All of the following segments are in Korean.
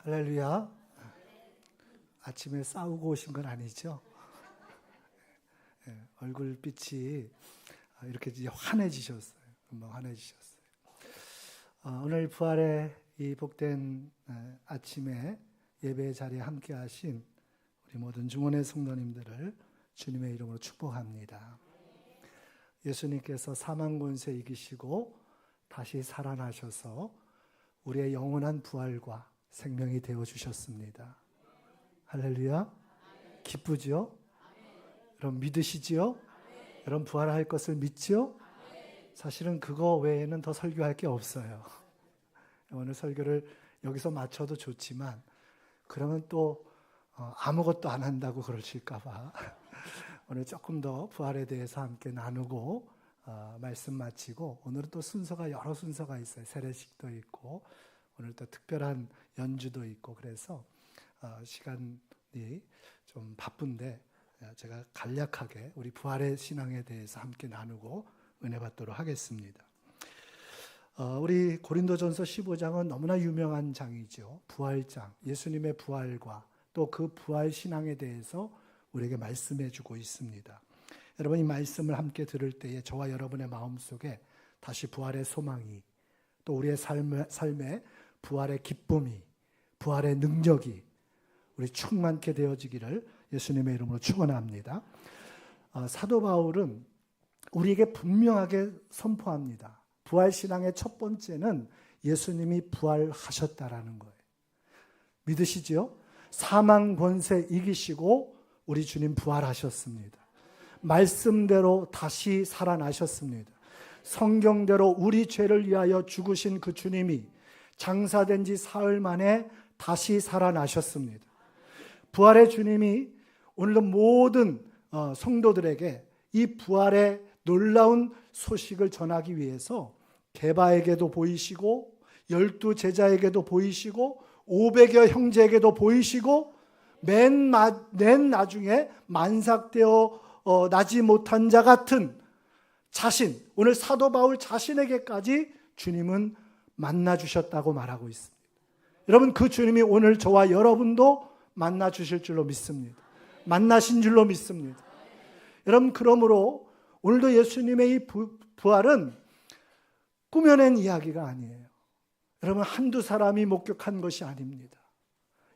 할렐루야. 아침에 싸우고 오신 건 아니죠? 얼굴빛이 이렇게 이제 환해지셨어요. 금방 환해지셨어요. 오늘 부활의 이 복된 아침에 예배 자리에 함께 하신 우리 모든 중원의 성도님들을 주님의 이름으로 축복합니다. 예수님께서 사망 권세 이기시고 다시 살아나셔서 우리의 영원한 부활과 생명이 되어주셨습니다. 할렐루야. 기쁘죠? 여러분 믿으시지요? 여러분 부활할 것을 믿죠? 사실은 그거 외에는 더 설교할 게 없어요. 오늘 설교를 여기서 마쳐도 좋지만 그러면 또 아무것도 안 한다고 그러실까 봐 오늘 조금 더 부활에 대해서 함께 나누고 말씀 마치고, 오늘은 또 순서가 여러 순서가 있어요. 세례식도 있고 오늘 또 특별한 연주도 있고, 그래서 시간이 좀 바쁜데 제가 간략하게 우리 부활의 신앙에 대해서 함께 나누고 은혜 받도록 하겠습니다. 우리 고린도전서 15장은 너무나 유명한 장이죠. 부활장, 예수님의 부활과 또 그 부활 신앙에 대해서 우리에게 말씀해 주고 있습니다. 여러분, 이 말씀을 함께 들을 때에 저와 여러분의 마음속에 다시 부활의 소망이, 또 우리의 삶에 부활의 기쁨이, 부활의 능력이 우리 충만케 되어지기를 예수님의 이름으로 축원합니다. 사도 바울은 우리에게 분명하게 선포합니다. 부활신앙의 첫 번째는 예수님이 부활하셨다라는 거예요. 믿으시죠? 사망 권세 이기시고 우리 주님 부활하셨습니다. 말씀대로 다시 살아나셨습니다. 성경대로 우리 죄를 위하여 죽으신 그 주님이 장사된 지 사흘 만에 다시 살아나셨습니다. 부활의 주님이 오늘도 모든 성도들에게 이 부활의 놀라운 소식을 전하기 위해서 게바에게도 보이시고 12 제자에게도 보이시고 500여 형제에게도 보이시고 맨 나중에 만삭되어 나지 못한 자 같은 자신, 오늘 사도 바울 자신에게까지 주님은 만나 주셨다고 말하고 있습니다. 여러분, 그 주님이 오늘 저와 여러분도 만나 주실 줄로 믿습니다. 만나신 줄로 믿습니다. 여러분, 그러므로 오늘도 예수님의 이 부활은 꾸며낸 이야기가 아니에요. 여러분, 한두 사람이 목격한 것이 아닙니다.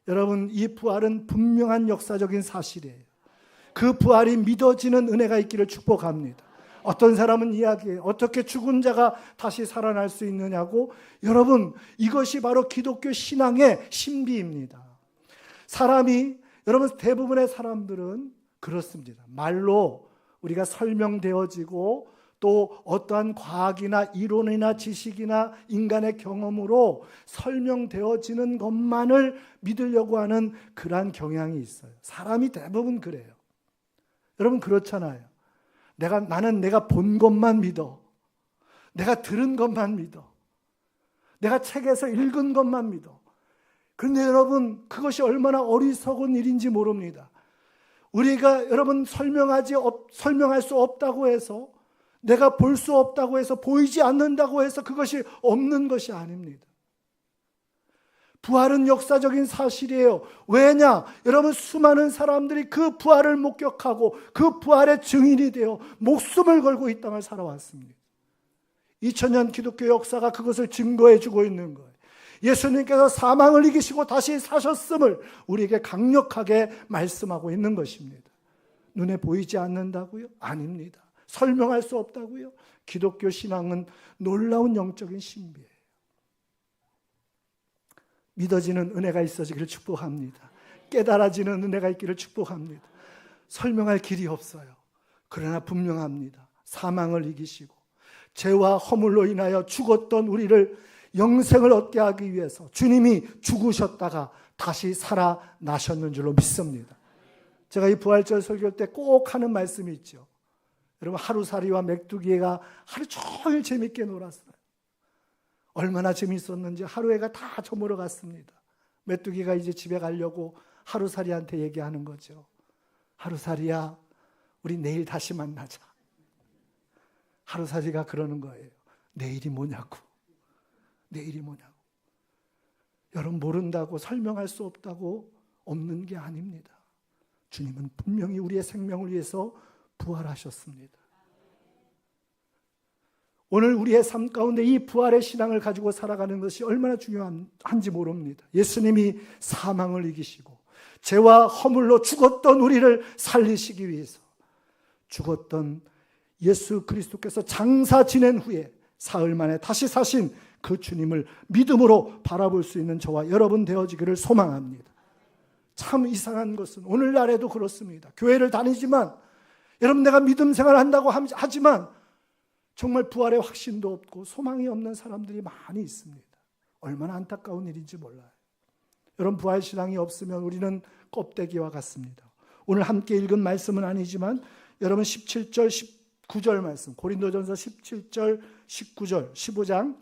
여러분, 이 부활은 분명한 역사적인 사실이에요. 그 부활이 믿어지는 은혜가 있기를 축복합니다. 어떤 사람은 이야기해요. 어떻게 죽은 자가 다시 살아날 수 있느냐고. 여러분, 이것이 바로 기독교 신앙의 신비입니다. 여러분, 대부분의 사람들은 그렇습니다. 말로 우리가 설명되어지고 또 어떠한 과학이나 이론이나 지식이나 인간의 경험으로 설명되어지는 것만을 믿으려고 하는 그러한 경향이 있어요. 사람이 대부분 그래요. 여러분, 그렇잖아요. 나는 내가 본 것만 믿어. 내가 들은 것만 믿어. 내가 책에서 읽은 것만 믿어. 그런데 여러분, 그것이 얼마나 어리석은 일인지 모릅니다. 우리가 여러분 설명할 수 없다고 해서, 내가 볼 수 없다고 해서, 보이지 않는다고 해서 그것이 없는 것이 아닙니다. 부활은 역사적인 사실이에요. 왜냐? 여러분, 수많은 사람들이 그 부활을 목격하고 그 부활의 증인이 되어 목숨을 걸고 이 땅을 살아왔습니다. 2000년 기독교 역사가 그것을 증거해 주고 있는 거예요. 예수님께서 사망을 이기시고 다시 사셨음을 우리에게 강력하게 말씀하고 있는 것입니다. 눈에 보이지 않는다고요? 아닙니다. 설명할 수 없다고요? 기독교 신앙은 놀라운 영적인 신비예요. 믿어지는 은혜가 있어지기를 축복합니다. 깨달아지는 은혜가 있기를 축복합니다. 설명할 길이 없어요. 그러나 분명합니다. 사망을 이기시고 죄와 허물로 인하여 죽었던 우리를 영생을 얻게 하기 위해서 주님이 죽으셨다가 다시 살아나셨는 줄로 믿습니다. 제가 이 부활절 설교할 때 꼭 하는 말씀이 있죠. 여러분, 하루살이와 메뚜기가 하루 종일 재밌게 놀았어요. 얼마나 재밌었는지 하루해가 다 저물어 갔습니다. 메뚜기가 이제 집에 가려고 하루살이한테 얘기하는 거죠. 하루살이야, 우리 내일 다시 만나자. 하루살이가 그러는 거예요. 내일이 뭐냐고. 내일이 뭐냐고. 여러분 모른다고 설명할 수 없다고 없는 게 아닙니다. 주님은 분명히 우리의 생명을 위해서 부활하셨습니다. 오늘 우리의 삶 가운데 이 부활의 신앙을 가지고 살아가는 것이 얼마나 중요한지 모릅니다. 예수님이 사망을 이기시고 죄와 허물로 죽었던 우리를 살리시기 위해서 죽었던 예수 그리스도께서 장사 지낸 후에 사흘 만에 다시 사신 그 주님을 믿음으로 바라볼 수 있는 저와 여러분 되어지기를 소망합니다. 참 이상한 것은 오늘날에도 그렇습니다. 교회를 다니지만 여러분 내가 믿음 생활을 한다고 하지만 정말 부활의 확신도 없고 소망이 없는 사람들이 많이 있습니다. 얼마나 안타까운 일인지 몰라요. 여러분 부활신앙이 없으면 우리는 껍데기와 같습니다. 오늘 함께 읽은 말씀은 아니지만 여러분 17절 19절 말씀, 고린도전서 17절 19절 15장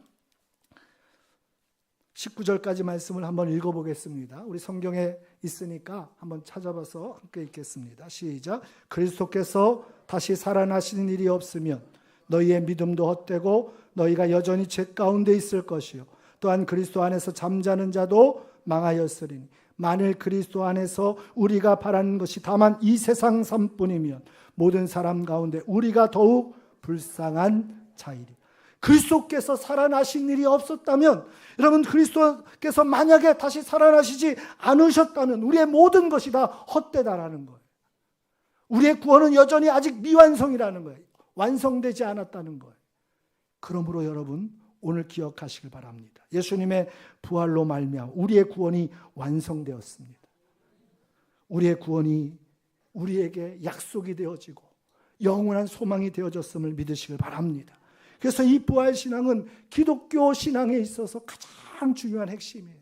19절까지 말씀을 한번 읽어보겠습니다. 우리 성경에 있으니까 한번 찾아봐서 함께 읽겠습니다. 시작. 그리스도께서 다시 살아나시는 일이 없으면 너희의 믿음도 헛되고 너희가 여전히 죄 가운데 있을 것이요 또한 그리스도 안에서 잠자는 자도 망하였으리니 만일 그리스도 안에서 우리가 바라는 것이 다만 이 세상 삶뿐이면 모든 사람 가운데 우리가 더욱 불쌍한 자이리. 그리스도께서 살아나신 일이 없었다면, 여러분 그리스도께서 만약에 다시 살아나시지 않으셨다면 우리의 모든 것이 다 헛되다라는 거예요. 우리의 구원은 여전히 아직 미완성이라는 거예요. 완성되지 않았다는 거예요. 그러므로 여러분 오늘 기억하시길 바랍니다. 예수님의 부활로 말미암아 우리의 구원이 완성되었습니다. 우리의 구원이 우리에게 약속이 되어지고 영원한 소망이 되어졌음을 믿으시길 바랍니다. 그래서 이 부활신앙은 기독교 신앙에 있어서 가장 중요한 핵심이에요.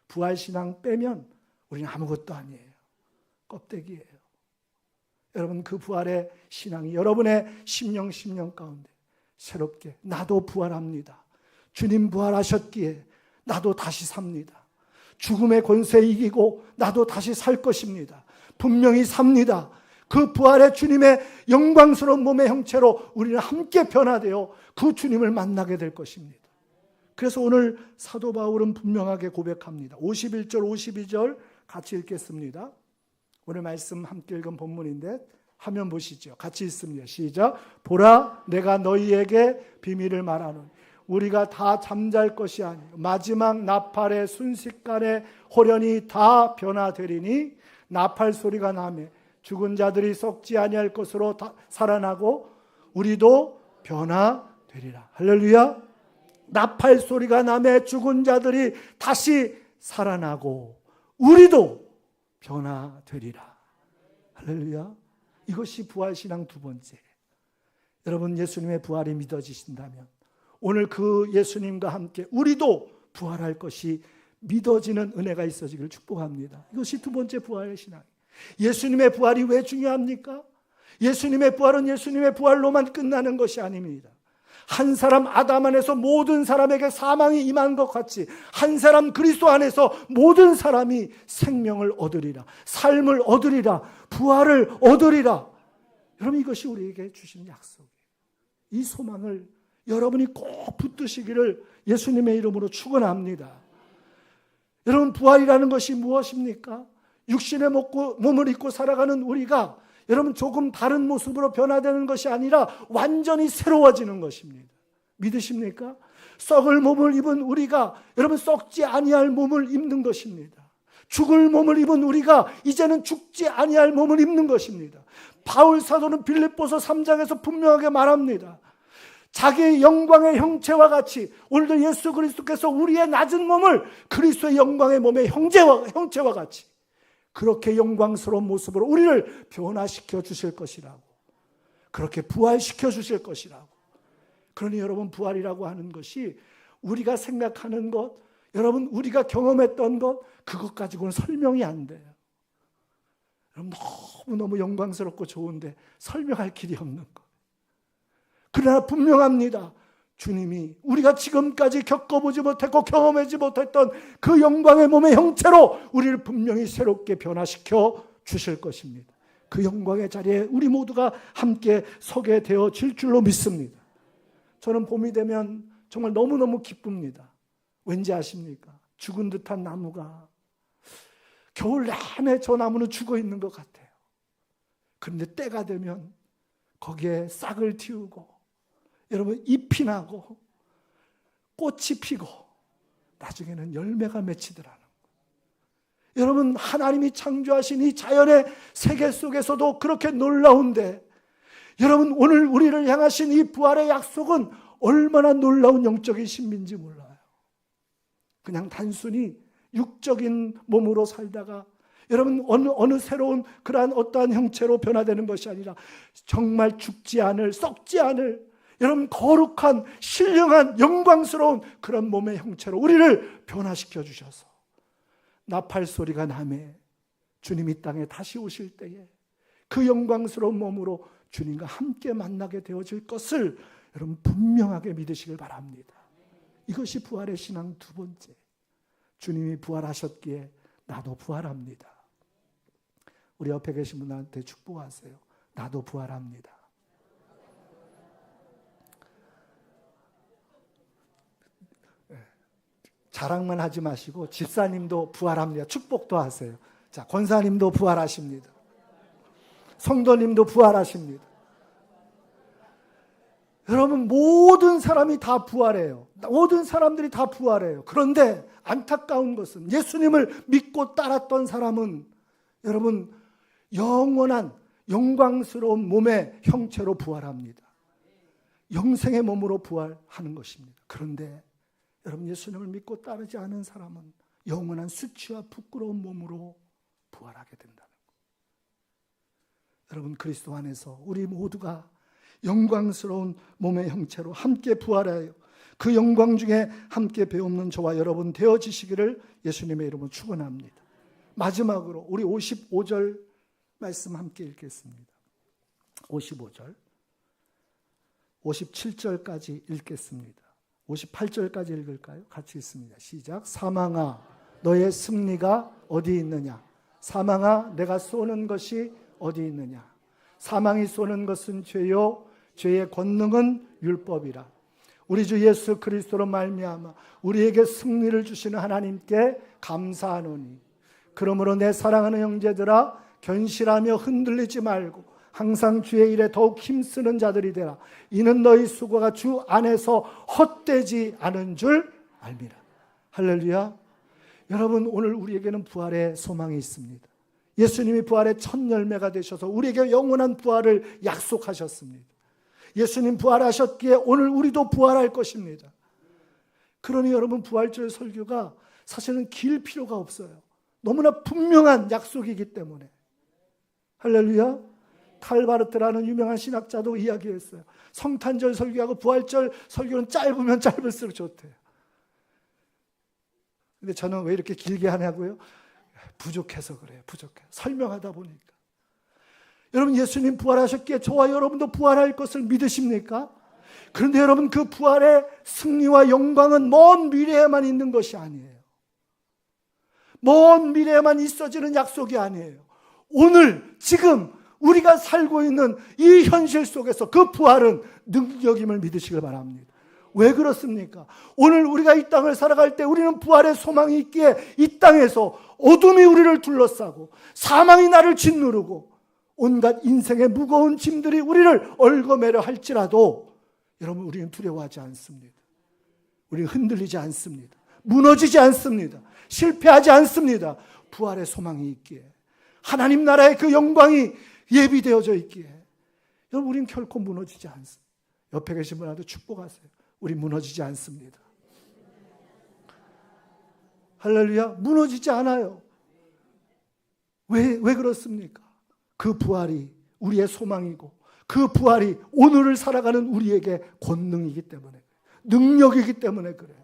부활신앙 빼면 우리는 아무것도 아니에요. 껍데기예요. 여러분 그 부활의 신앙이 여러분의 심령 가운데 새롭게 나도 부활합니다. 주님 부활하셨기에 나도 다시 삽니다. 죽음의 권세 이기고 나도 다시 살 것입니다. 분명히 삽니다. 그 부활의 주님의 영광스러운 몸의 형체로 우리는 함께 변화되어 그 주님을 만나게 될 것입니다. 그래서 오늘 사도 바울은 분명하게 고백합니다. 51절 52절 같이 읽겠습니다. 오늘 말씀 함께 읽은 본문인데 화면 보시죠. 같이 읽습니다. 시작. 보라 내가 너희에게 비밀을 말하노니 우리가 다 잠잘 것이 아니요 마지막 나팔의 순식간에 호련히 다 변화되리니 나팔 소리가 나매 죽은 자들이 썩지 아니할 것으로 살아나고 우리도 변화되리라. 할렐루야. 나팔 소리가 나매 죽은 자들이 다시 살아나고 우리도 변화되리라. 할렐루야. 이것이 부활신앙 두 번째. 여러분 예수님의 부활이 믿어지신다면 오늘 그 예수님과 함께 우리도 부활할 것이 믿어지는 은혜가 있어지기를 축복합니다. 이것이 두 번째 부활의 신앙. 예수님의 부활이 왜 중요합니까? 예수님의 부활은 예수님의 부활로만 끝나는 것이 아닙니다. 한 사람 아담 안에서 모든 사람에게 사망이 임한 것 같이 한 사람 그리스도 안에서 모든 사람이 생명을 얻으리라, 삶을 얻으리라, 부활을 얻으리라. 여러분 이것이 우리에게 주신 약속이에요. 이 소망을 여러분이 꼭 붙드시기를 예수님의 이름으로 축원합니다. 여러분 부활이라는 것이 무엇입니까? 육신의 몸을 입고 살아가는 우리가 여러분 조금 다른 모습으로 변화되는 것이 아니라 완전히 새로워지는 것입니다. 믿으십니까? 썩을 몸을 입은 우리가 여러분 썩지 아니할 몸을 입는 것입니다. 죽을 몸을 입은 우리가 이제는 죽지 아니할 몸을 입는 것입니다. 바울 사도는 빌립보서 3장에서 분명하게 말합니다. 자기의 영광의 형체와 같이 오늘도 예수 그리스도께서 우리의 낮은 몸을 그리스도의 영광의 몸의 형체와 같이 그렇게 영광스러운 모습으로 우리를 변화시켜 주실 것이라고, 그렇게 부활시켜 주실 것이라고. 그러니 여러분 부활이라고 하는 것이 우리가 생각하는 것, 여러분 우리가 경험했던 것, 그것 가지고는 설명이 안 돼요. 여러분 너무너무 영광스럽고 좋은데 설명할 길이 없는 것. 그러나 분명합니다. 주님이 우리가 지금까지 겪어보지 못했고 경험하지 못했던 그 영광의 몸의 형체로 우리를 분명히 새롭게 변화시켜 주실 것입니다. 그 영광의 자리에 우리 모두가 함께 서게 되어질 줄로 믿습니다. 저는 봄이 되면 정말 너무너무 기쁩니다. 왠지 아십니까? 죽은 듯한 나무가 겨울 내내 저 나무는 죽어 있는 것 같아요. 그런데 때가 되면 거기에 싹을 틔우고 여러분 잎이 나고 꽃이 피고 나중에는 열매가 맺히더라는 거예요. 여러분 하나님이 창조하신 이 자연의 세계 속에서도 그렇게 놀라운데 여러분 오늘 우리를 향하신 이 부활의 약속은 얼마나 놀라운 영적인 신비인지 몰라요. 그냥 단순히 육적인 몸으로 살다가 여러분 어느 새로운 그러한 어떠한 형체로 변화되는 것이 아니라 정말 죽지 않을, 썩지 않을 여러분 거룩한 신령한 영광스러운 그런 몸의 형체로 우리를 변화시켜 주셔서 나팔 소리가 나매 주님 이 땅에 다시 오실 때에 그 영광스러운 몸으로 주님과 함께 만나게 되어질 것을 여러분 분명하게 믿으시길 바랍니다. 이것이 부활의 신앙 두 번째. 주님이 부활하셨기에 나도 부활합니다. 우리 옆에 계신 분한테 축복하세요. 나도 부활합니다. 자랑만 하지 마시고 집사님도 부활합니다. 축복도 하세요. 자, 권사님도 부활하십니다. 성도님도 부활하십니다. 여러분 모든 사람이 다 부활해요. 모든 사람들이 다 부활해요. 그런데 안타까운 것은 예수님을 믿고 따랐던 사람은 여러분 영원한 영광스러운 몸의 형체로 부활합니다. 영생의 몸으로 부활하는 것입니다. 그런데 여러분 예수님을 믿고 따르지 않은 사람은 영원한 수치와 부끄러운 몸으로 부활하게 된다는 거예요. 여러분 그리스도 안에서 우리 모두가 영광스러운 몸의 형체로 함께 부활하여 그 영광 중에 함께 배움는 저와 여러분 되어지시기를 예수님의 이름으로 축원합니다. 마지막으로 우리 55절 말씀 함께 읽겠습니다. 55절 57절까지 읽겠습니다. 58절까지 읽을까요? 같이 읽습니다. 시작. 사망아 너의 승리가 어디 있느냐? 사망아 내가 쏘는 것이 어디 있느냐? 사망이 쏘는 것은 죄요 죄의 권능은 율법이라. 우리 주 예수 그리스도로 말미암아 우리에게 승리를 주시는 하나님께 감사하노니 그러므로 내 사랑하는 형제들아 견실하며 흔들리지 말고 항상 주의 일에 더욱 힘쓰는 자들이 되라. 이는 너희 수고가 주 안에서 헛되지 않은 줄 알미라. 할렐루야. 여러분 오늘 우리에게는 부활의 소망이 있습니다. 예수님이 부활의 첫 열매가 되셔서 우리에게 영원한 부활을 약속하셨습니다. 예수님 부활하셨기에 오늘 우리도 부활할 것입니다. 그러니 여러분 부활절 설교가 사실은 길 필요가 없어요. 너무나 분명한 약속이기 때문에. 할렐루야. 칼바르트라는 유명한 신학자도 이야기했어요. 성탄절 설교하고 부활절 설교는 짧으면 짧을수록 좋대요. 근데 저는 왜 이렇게 길게 하냐고요? 부족해서 그래요. 부족해요. 설명하다 보니까. 여러분 예수님 부활하셨기에 저와 여러분도 부활할 것을 믿으십니까? 그런데 여러분 그 부활의 승리와 영광은 먼 미래에만 있는 것이 아니에요. 먼 미래에만 있어지는 약속이 아니에요. 오늘 지금 우리가 살고 있는 이 현실 속에서 그 부활은 능력임을 믿으시길 바랍니다. 왜 그렇습니까? 오늘 우리가 이 땅을 살아갈 때 우리는 부활의 소망이 있기에 이 땅에서 어둠이 우리를 둘러싸고 사망이 나를 짓누르고 온갖 인생의 무거운 짐들이 우리를 얽어매려 할지라도 여러분 우리는 두려워하지 않습니다. 우리는 흔들리지 않습니다. 무너지지 않습니다. 실패하지 않습니다. 부활의 소망이 있기에 하나님 나라의 그 영광이 예비되어져 있기에 여러분 우리는 결코 무너지지 않습니다. 옆에 계신 분한테 축복하세요. 우리 무너지지 않습니다. 할렐루야. 무너지지 않아요. 왜 그렇습니까? 그 부활이 우리의 소망이고 그 부활이 오늘을 살아가는 우리에게 권능이기 때문에 능력이기 때문에 그래요.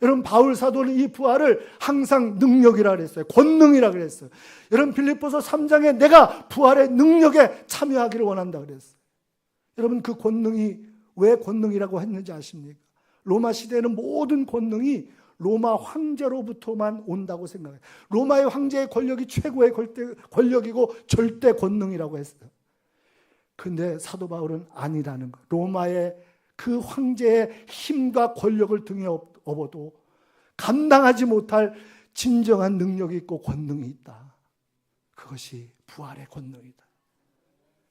여러분 바울 사도는 이 부활을 항상 능력이라 그랬어요. 권능이라 그랬어요. 여러분 빌립보서 3장에 내가 부활의 능력에 참여하기를 원한다 그랬어요. 여러분 그 권능이 왜 권능이라고 했는지 아십니까? 로마 시대에는 모든 권능이 로마 황제로부터만 온다고 생각해요. 로마의 황제의 권력이 최고의 권력이고 절대 권능이라고 했어요. 그런데 사도 바울은 아니라는 거예요. 로마의 그 황제의 힘과 권력을 등에 업어도 감당하지 못할 진정한 능력이 있고 권능이 있다. 그것이 부활의 권능이다.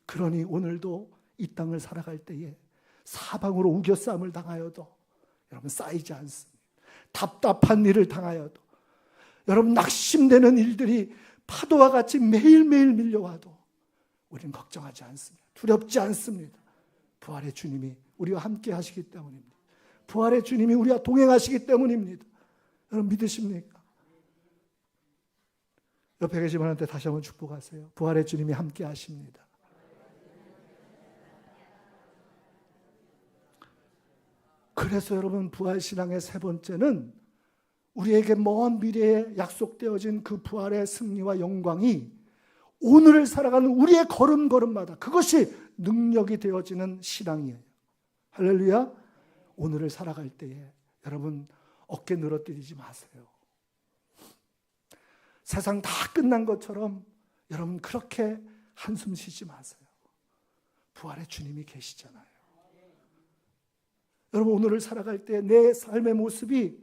그러니 오늘도 이 땅을 살아갈 때에 사방으로 우겨싸움을 당하여도 여러분 쌓이지 않습니다. 답답한 일을 당하여도, 여러분 낙심되는 일들이 파도와 같이 매일매일 밀려와도 우리는 걱정하지 않습니다. 두렵지 않습니다. 부활의 주님이 우리와 함께 하시기 때문입니다. 부활의 주님이 우리와 동행하시기 때문입니다. 여러분 믿으십니까? 옆에 계신 분한테 다시 한번 축복하세요. 부활의 주님이 함께 하십니다. 그래서 여러분 부활신앙의 세 번째는 우리에게 먼 미래에 약속되어진 그 부활의 승리와 영광이 오늘을 살아가는 우리의 걸음걸음마다 그것이 능력이 되어지는 신앙이에요. 할렐루야. 오늘을 살아갈 때에 여러분 어깨 늘어뜨리지 마세요. 세상 다 끝난 것처럼 여러분 그렇게 한숨 쉬지 마세요. 부활의 주님이 계시잖아요. 여러분 오늘을 살아갈 때 내 삶의 모습이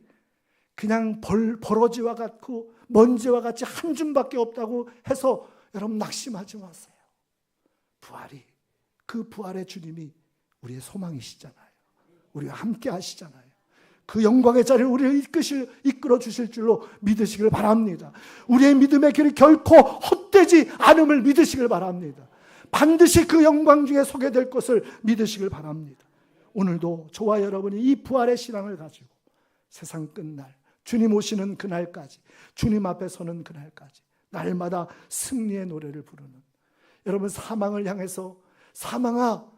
그냥 버러지와 같고 먼지와 같이 한 줌밖에 없다고 해서 여러분 낙심하지 마세요. 부활이, 그 부활의 주님이 우리의 소망이시잖아요. 우리와 함께 하시잖아요. 그 영광의 자리를 우리를 이끌어 주실 줄로 믿으시길 바랍니다. 우리의 믿음의 길이 결코 헛되지 않음을 믿으시길 바랍니다. 반드시 그 영광 중에 서게 될 것을 믿으시길 바랍니다. 오늘도 저와 여러분이 이 부활의 신앙을 가지고 세상 끝날, 주님 오시는 그날까지, 주님 앞에 서는 그날까지 날마다 승리의 노래를 부르는, 여러분 사망을 향해서 사망아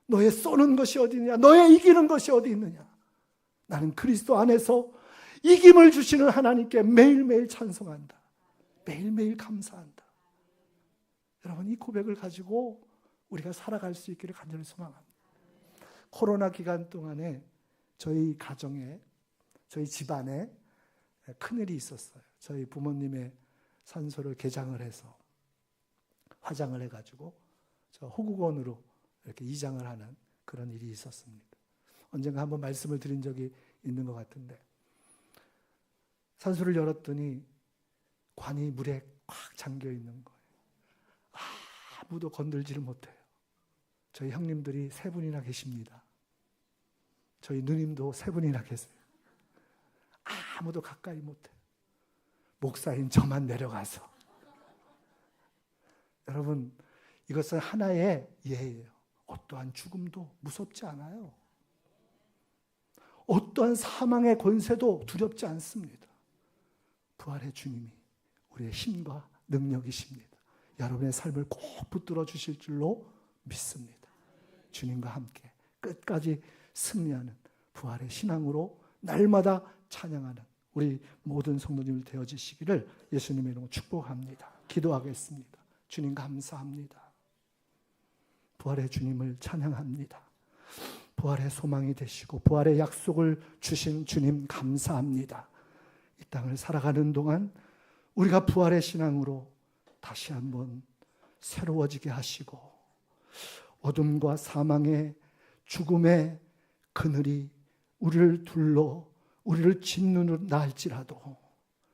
너의 쏘는 것이 어디 있느냐, 너의 이기는 것이 어디 있느냐, 나는 그리스도 안에서 이김을 주시는 하나님께 매일매일 찬송한다, 매일매일 감사한다. 여러분 이 고백을 가지고 우리가 살아갈 수 있기를 간절히 소망합니다. 코로나 기간 동안에 저희 가정에, 저희 집안에 큰일이 있었어요. 저희 부모님의 산소를 개장을 해서 화장을 해가지고 저 호국원으로 이렇게 이장을 하는 그런 일이 있었습니다. 언젠가 한번 말씀을 드린 적이 있는 것 같은데, 산소를 열었더니 관이 물에 꽉 잠겨 있는 거예요. 아무도 건들지를 못해요. 저희 형님들이 3분이나 계십니다. 저희 누님도 3분이나 계세요. 아무도 가까이 못해요. 목사인 저만 내려가서. 여러분 이것은 하나의 예예요. 어떠한 죽음도 무섭지 않아요. 어떠한 사망의 권세도 두렵지 않습니다. 부활의 주님이 우리의 힘과 능력이십니다. 여러분의 삶을 꼭 붙들어 주실 줄로 믿습니다. 주님과 함께 끝까지 승리하는 부활의 신앙으로 날마다 찬양하는 우리 모든 성도님들 되어지시기를 예수님의 이름으로 축복합니다. 기도하겠습니다. 주님 감사합니다. 부활의 주님을 찬양합니다. 부활의 소망이 되시고 부활의 약속을 주신 주님 감사합니다. 이 땅을 살아가는 동안 우리가 부활의 신앙으로 다시 한번 새로워지게 하시고, 어둠과 사망의 죽음의 그늘이 우리를 둘러 우리를 짓누른다 할지라도,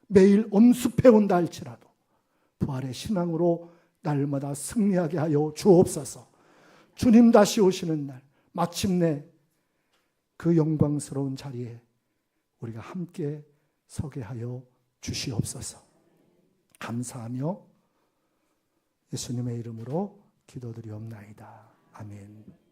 매일 엄습해 온다 할지라도 부활의 신앙으로 날마다 승리하게 하여 주옵소서. 주님 다시 오시는 날 마침내 그 영광스러운 자리에 우리가 함께 서게 하여 주시옵소서. 감사하며 예수님의 이름으로 기도드리옵나이다. 아멘.